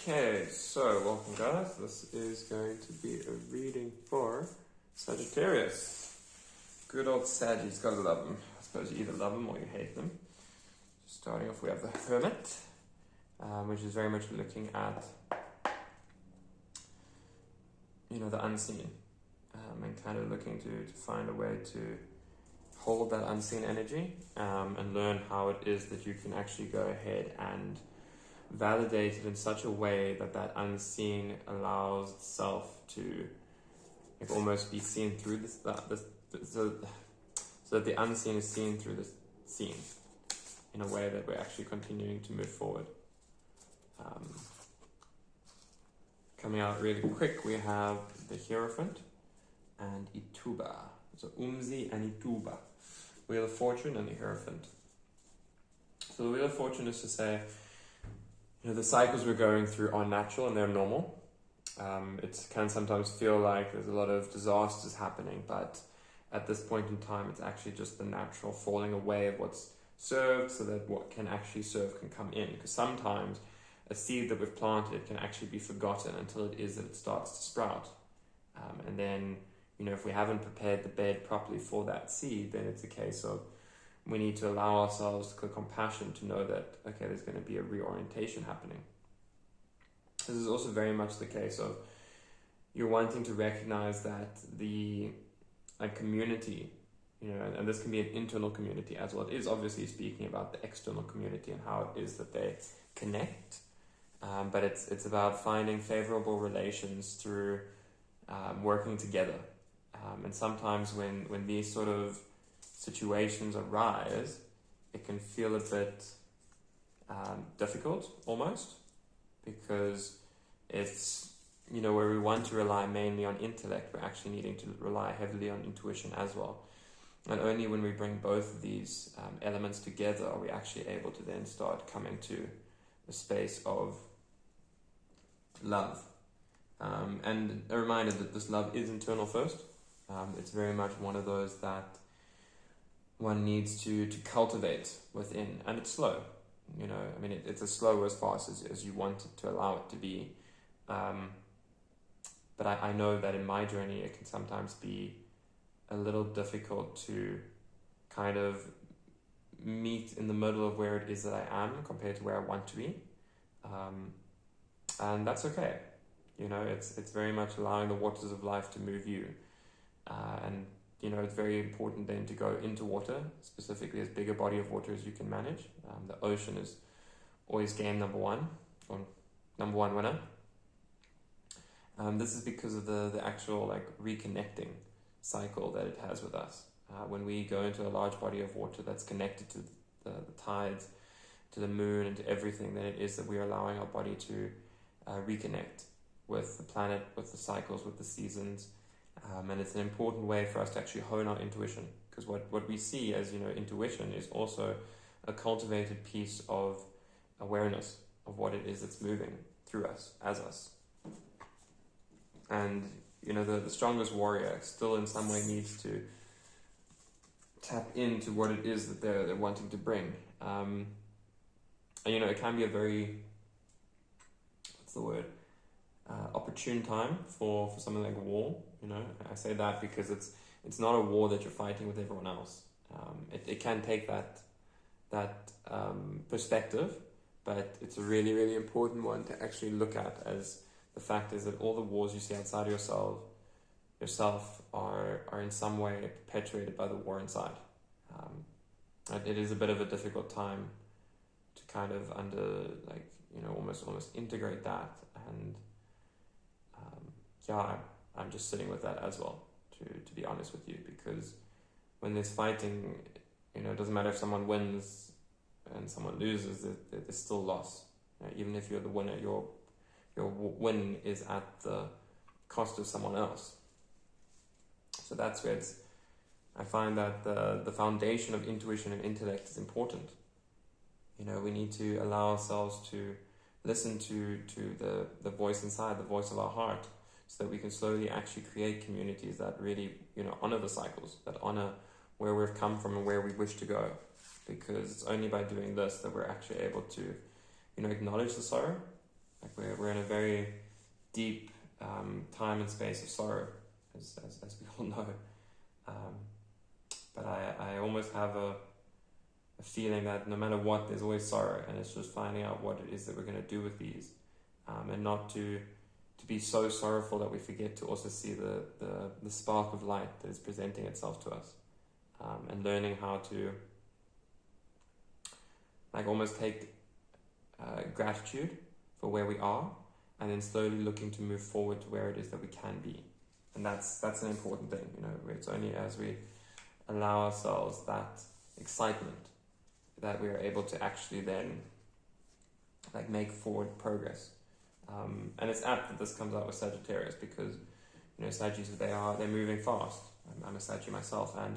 Okay, so welcome guys. This is going to be a reading for Sagittarius. Good old Saggies, gotta love them. I suppose you either love them or you hate them. Starting off, we have the Hermit, which is very much looking at, the unseen, and kind of looking to find a way to hold that unseen energy, and learn how it is that you can actually go ahead and validate it in such a way that that unseen allows itself to almost be seen through so that the unseen is seen through the seen in a way that we're actually continuing to move forward. Coming out really quick, we have the Hierophant and Ituba. So Umzi and Ituba. Wheel of Fortune and the Hierophant. So the Wheel of Fortune is to say, the cycles we're going through are natural and they're normal. It can sometimes feel like there's a lot of disasters happening, but at this point in time, it's actually just the natural falling away of what's served so that what can actually serve can come in. Because sometimes a seed that we've planted can actually be forgotten until it is that it starts to sprout. And then, if we haven't prepared the bed properly for that seed, then it's a case of we need to allow ourselves the compassion to know that, okay, there's going to be a reorientation happening. This is also very much the case of you're wanting to recognize that the community, and this can be an internal community as well. It is obviously speaking about the external community and how it is that they connect. But it's about finding favorable relations through working together. And sometimes when these sort of situations arise, it can feel a bit difficult almost, because it's, where we want to rely mainly on intellect, we're actually needing to rely heavily on intuition as well. And only when we bring both of these elements together are we actually able to then start coming to a space of love. And a reminder that this love is internal first. It's very much one of those that one needs to cultivate within, and it's slow. It's as slow as fast as you want it to allow it to be. But I know that in my journey, it can sometimes be a little difficult to kind of meet in the middle of where it is that I am compared to where I want to be. And that's okay. It's very much allowing the waters of life to move you. And it's very important then to go into water, specifically as big a body of water as you can manage. The ocean is always game number one, or number one winner. This is because of the actual reconnecting cycle that it has with us. When we go into a large body of water that's connected to the tides, to the moon, and to everything, then it is that we are allowing our body to reconnect with the planet, with the cycles, with the seasons. And it's an important way for us to actually hone our intuition, because what we see as intuition is also a cultivated piece of awareness of what it is that's moving through us, as us. And the strongest warrior still in some way needs to tap into what it is that they're wanting to bring. And it can be a very, opportune time for something like a war. I say that because it's not a war that you're fighting with everyone else. It can take that perspective, but it's a really, really important one to actually look at, as the fact is that all the wars you see outside of yourself are in some way perpetuated by the war inside. It is a bit of a difficult time to kind of almost integrate that, and I'm just sitting with that as well, to be honest with you, because when there's fighting, it doesn't matter if someone wins and someone loses, there's still loss. Even if you're the winner, your win is at the cost of someone else. So that's where I find that the foundation of intuition and intellect is important. We need to allow ourselves to listen to the voice inside, the voice of our heart, so that we can slowly actually create communities that really, honor the cycles, that honor where we've come from and where we wish to go. Because it's only by doing this that we're actually able to, acknowledge the sorrow. We're in a very deep time and space of sorrow, as we all know. But I almost have a feeling that no matter what, there's always sorrow, and it's just finding out what it is that we're going to do with these, and not to be so sorrowful that we forget to also see the spark of light that is presenting itself to us, and learning how to like almost take gratitude for where we are, and then slowly looking to move forward to where it is that we can be. And that's an important thing, you know. It's only as we allow ourselves that excitement that we are able to actually then like make forward progress. And it's apt that this comes out with Sagittarius, because you know Sagittarius, they're moving fast. I'm a Sagittarius myself, and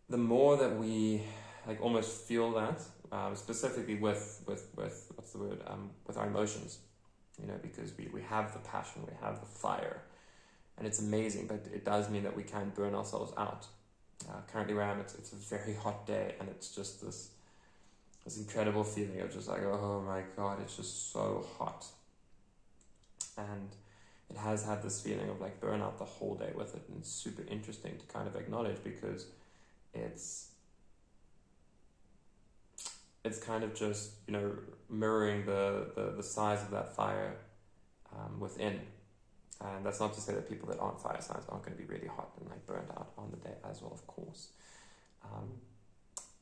the more that we like almost feel that, specifically with what's the word, with our emotions, you know, because we have the passion, we have the fire, and it's amazing, but it does mean that we can burn ourselves out. Currently where I am, it's a very hot day, and it's just this incredible feeling of just like, oh my god, it's just so hot. And it has had this feeling of like burnout the whole day with it, and it's super interesting to kind of acknowledge, because it's kind of just, you know, mirroring the size of that fire within. And that's not to say that people that aren't fire signs aren't going to be really hot and like burned out on the day as well, of course.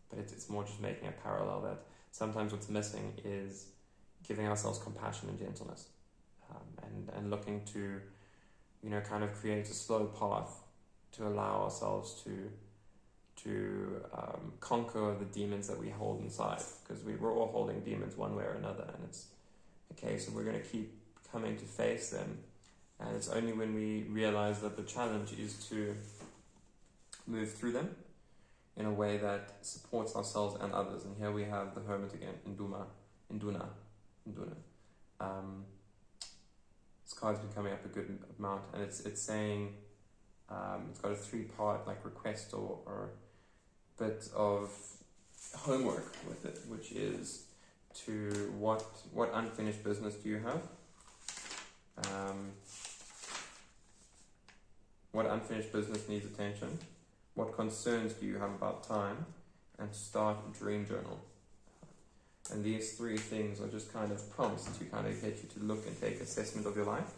But it's more just making a parallel that sometimes what's missing is giving ourselves compassion and gentleness, and looking to, you know, kind of create a slow path to allow ourselves to conquer the demons that we hold inside, because we're all holding demons one way or another, and it's a case of we're going to keep coming to face them. And it's only when we realize that the challenge is to move through them in a way that supports ourselves and others. And here we have the Hermit again, Induna. This card's been coming up a good amount, and it's saying, it's got a 3-part like request or bit of homework with it, which is to what unfinished business do you have? What unfinished business needs attention? What concerns do you have about time? And start a dream journal. And these 3 things are just kind of prompts to kind of get you to look and take assessment of your life,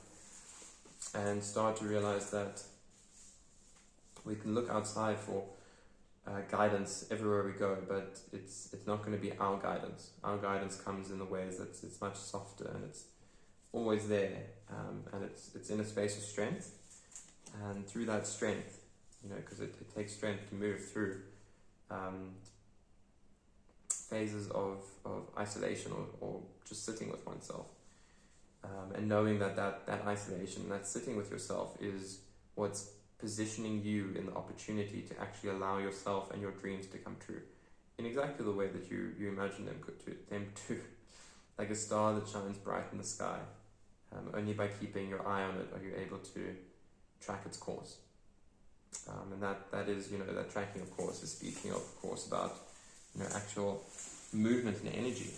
and start to realize that we can look outside for guidance everywhere we go, but it's not going to be our guidance. Our guidance comes in the ways that it's much softer, and it's always there, and it's in a space of strength. And through that strength, you know, because it takes strength to move through phases of isolation or just sitting with oneself, and knowing that isolation, that sitting with yourself, is what's positioning you in the opportunity to actually allow yourself and your dreams to come true in exactly the way that you imagine them to, like a star that shines bright in the sky. Only by keeping your eye on it are you able to track its course. And that is, you know, that tracking of course is speaking of course about, you know, actual movement and energy,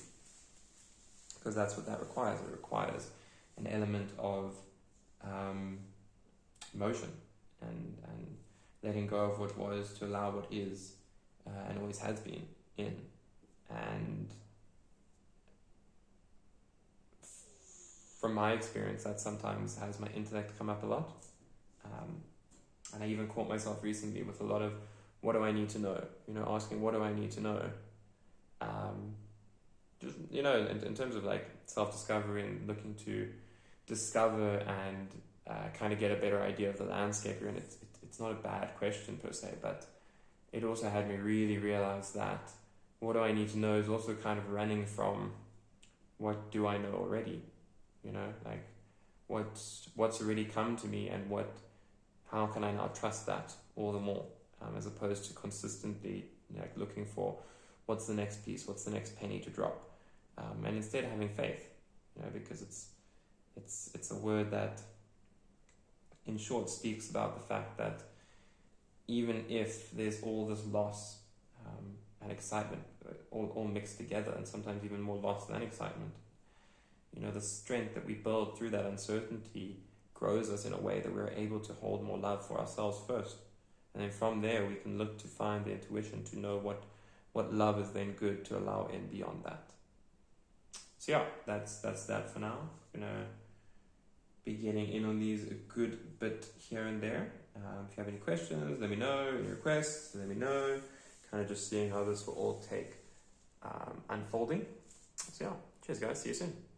because that's what that requires. It requires an element of motion and letting go of what was to allow what is, and always has been in. And from my experience, that sometimes has my intellect come up a lot. And I even caught myself recently with a lot of, what do I need to know? You know, asking, what do I need to know? Just, you know, in terms of like self-discovery and looking to discover and kind of get a better idea of the landscape you're in. It's not a bad question per se, but it also had me really realize that what do I need to know is also kind of running from what do I know already? You know, like what's already come to me, and how can I now trust that all the more, as opposed to consistently like looking for what's the next piece, what's the next penny to drop, and instead having faith, you know, because it's a word that in short speaks about the fact that even if there's all this loss and excitement all mixed together, and sometimes even more loss than excitement, You know, the strength that we build through that uncertainty grows us in a way that we're able to hold more love for ourselves first. And then from there, we can look to find the intuition to know what love is then good to allow in beyond that. So yeah, that's that for now. I'm going to be getting in on these a good bit here and there. If you have any questions, let me know. Any requests, let me know. Kind of just seeing how this will all take unfolding. So yeah, cheers guys, see you soon.